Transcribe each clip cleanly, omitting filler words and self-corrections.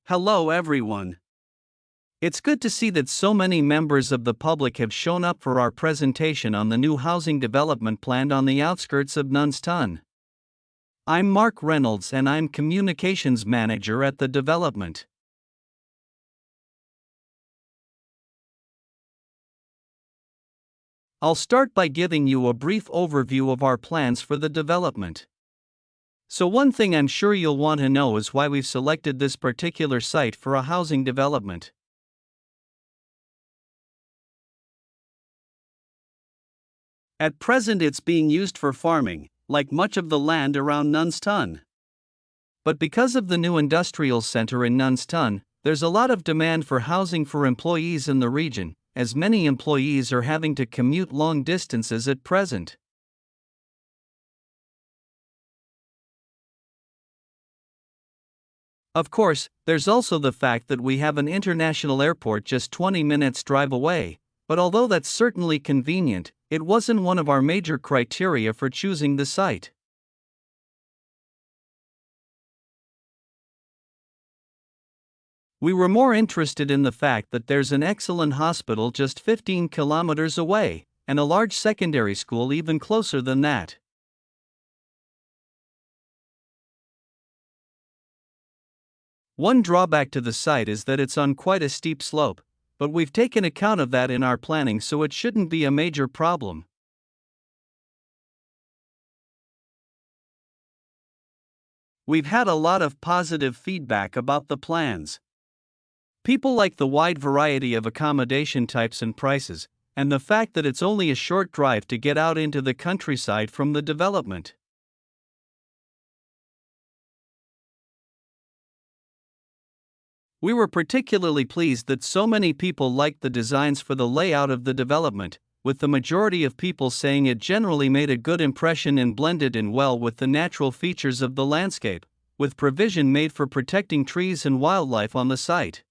Hello everyone. It's good to see that so many members of the public have shown up for our presentation on the new housing development planned on the outskirts of Nhấn ĐUN. I'm Mark Reynolds and I'm Communications Manager at the development. I'll start by giving you a brief overview of our plans for the development. So one thing I'm sure you'll want to know is why we've selected this particular site for a housing development. At present it's being used for farming, like much of the land around Nhấn ĐUN. But because of the new industrial center in Nhấn ĐUN, there's a lot of demand for housing for employees in the region, as many employees are having to commute long distances at present. Of course, there's also the fact that we have an international airport just 20 minutes drive away, but although that's certainly convenient, it wasn't one of our major criteria for choosing the site. We were more interested in the fact that there's an excellent hospital just 15 kilometers away, and a large secondary school even closer than that. One drawback to the site is that it's on quite a steep slope, but we've taken account of that in our planning, so it shouldn't be a major problem. We've had a lot of positive feedback about the plans. People like the wide variety of accommodation types and prices, and the fact that it's only a short drive to get out into the countryside from the development. We were particularly pleased that so many people liked the designs for the layout of the development, with the majority of people saying it generally made a good impression and blended in well with the natural features of the landscape, with provision made for protecting trees and wildlife on the site.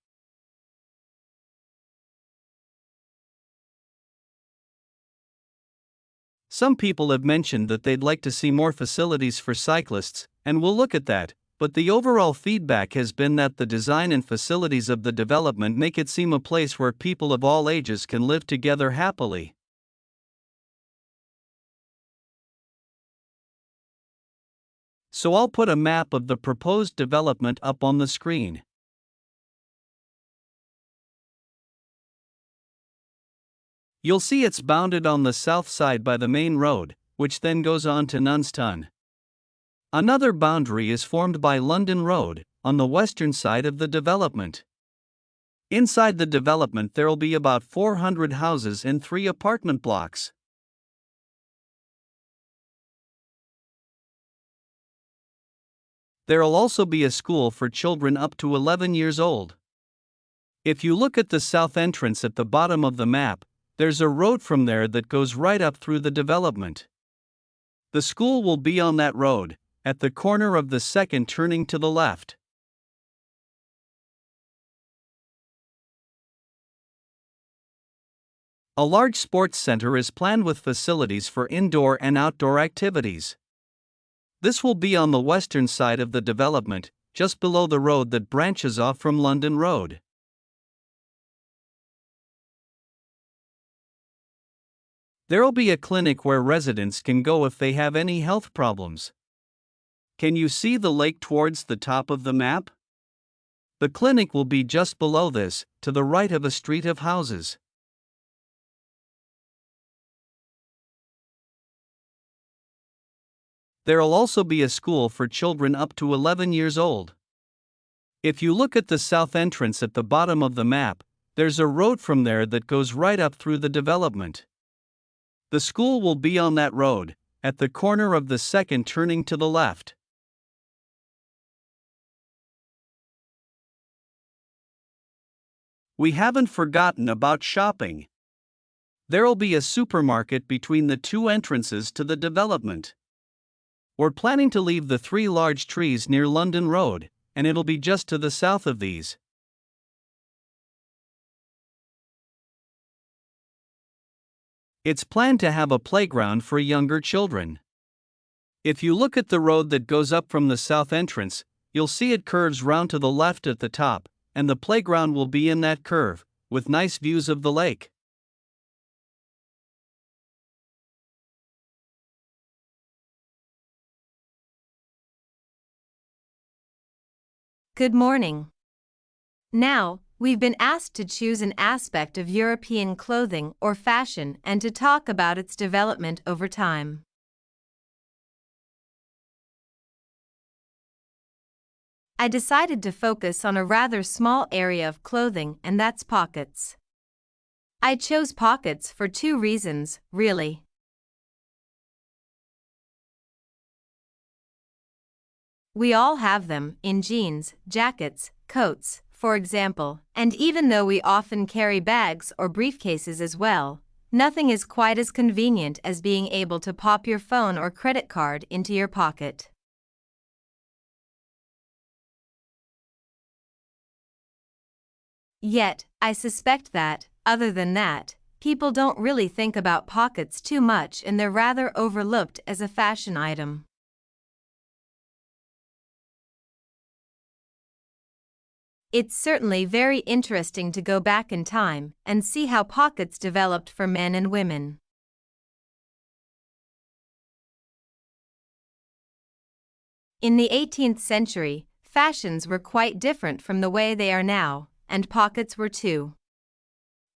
Some people have mentioned that they'd like to see more facilities for cyclists, and we'll look at that. But the overall feedback has been that the design and facilities of the development make it seem a place where people of all ages can live together happily. So I'll put a map of the proposed development up on the screen. You'll see it's bounded on the south side by the main road, which then goes on to Nhấn ĐUN. Another boundary is formed by London Road, on the western side of the development. Inside the development there'll be about 400 houses and 3 apartment blocks. There'll also be a school for children up to 11 years old. If you look at the south entrance at the bottom of the map, there's a road from there that goes right up through the development. The school will be on that road, at the corner of the second turning to the left. A large sports center is planned with facilities for indoor and outdoor activities. This will be on the western side of the development, just below the road that branches off from London Road. There'll be a clinic where residents can go if they have any health problems. Can you see the lake towards the top of the map? The clinic will be just below this, to the right of a street of houses. There'll also be a school for children up to 11 years old. If you look at the south entrance at the bottom of the map, there's a road from there that goes right up through the development. The school will be on that road, at the corner of the second turning to the left. We haven't forgotten about shopping. There'll be a supermarket between the 2 entrances to the development. We're planning to leave the 3 large trees near London Road, and it'll be just to the south of these. It's planned to have a playground for younger children. If you look at the road that goes up from the south entrance, you'll see it curves round to the left at the top, and the playground will be in that curve, with nice views of the lake. Good morning. Now, we've been asked to choose an aspect of European clothing or fashion and to talk about its development over time. I decided to focus on a rather small area of clothing, and that's pockets. I chose pockets for two reasons, really. We all have them, in jeans, jackets, coats, for example, and even though we often carry bags or briefcases as well, nothing is quite as convenient as being able to pop your phone or credit card into your pocket. Yet, I suspect that, other than that, people don't really think about pockets too much and they're rather overlooked as a fashion item. It's certainly very interesting to go back in time and see how pockets developed for men and women. In the 18th century, fashions were quite different from the way they are now, and pockets were too.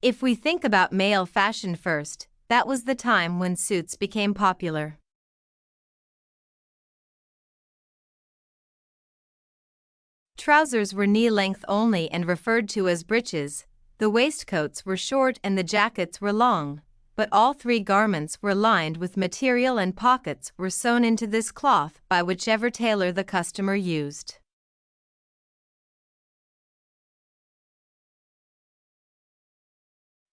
If we think about male fashion first, that was the time when suits became popular. Trousers were knee-length only and referred to as breeches, the waistcoats were short and the jackets were long, but all three garments were lined with material and pockets were sewn into this cloth by whichever tailor the customer used.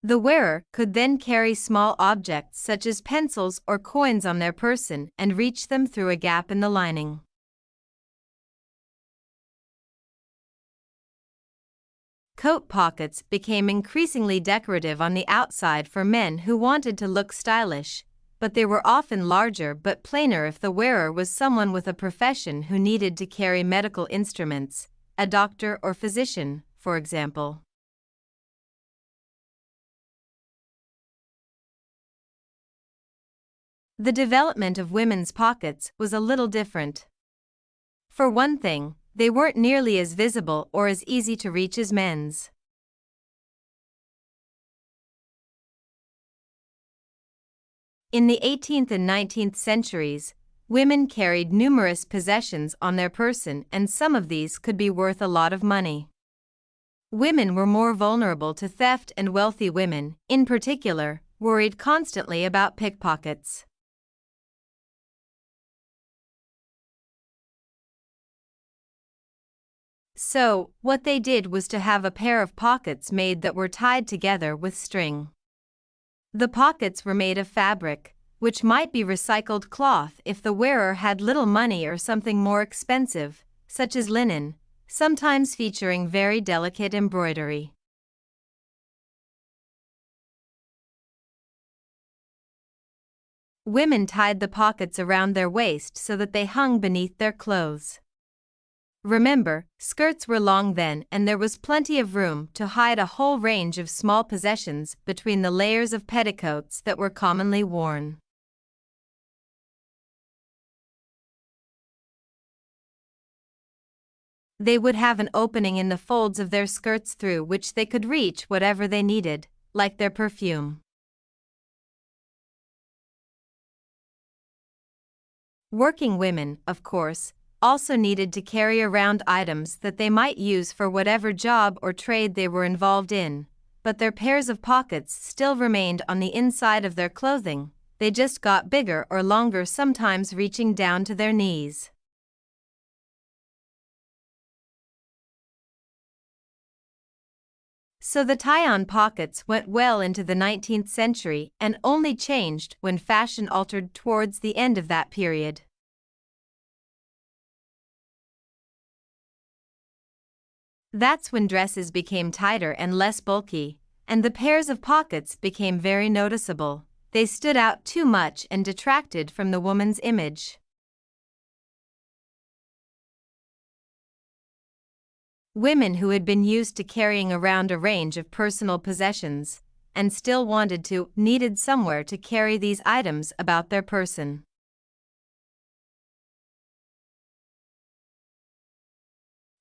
The wearer could then carry small objects such as pencils or coins on their person and reach them through a gap in the lining. Coat pockets became increasingly decorative on the outside for men who wanted to look stylish, but they were often larger but plainer if the wearer was someone with a profession who needed to carry medical instruments, a doctor or physician, for example. The development of women's pockets was a little different. For one thing, they weren't nearly as visible or as easy to reach as men's. In the 18th and 19th centuries, women carried numerous possessions on their person, and some of these could be worth a lot of money. Women were more vulnerable to theft, and wealthy women, in particular, worried constantly about pickpockets. So, what they did was to have a pair of pockets made that were tied together with string. The pockets were made of fabric, which might be recycled cloth if the wearer had little money, or something more expensive, such as linen, sometimes featuring very delicate embroidery. Women tied the pockets around their waist so that they hung beneath their clothes. Remember, skirts were long then, and there was plenty of room to hide a whole range of small possessions between the layers of petticoats that were commonly worn. They would have an opening in the folds of their skirts through which they could reach whatever they needed, like their perfume. Working women, of course, also needed to carry around items that they might use for whatever job or trade they were involved in, but their pairs of pockets still remained on the inside of their clothing, they just got bigger or longer, sometimes reaching down to their knees. So the tie-on pockets went well into the 19th century and only changed when fashion altered towards the end of that period. That's when dresses became tighter and less bulky, and the pairs of pockets became very noticeable. They stood out too much and detracted from the woman's image. Women who had been used to carrying around a range of personal possessions and still needed somewhere to carry these items about their person.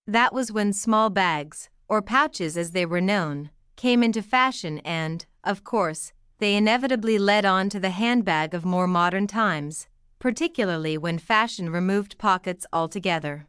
That was when small bags, or pouches as they were known, came into fashion and, of course, they inevitably led on to the handbag of more modern times, particularly when fashion removed pockets altogether.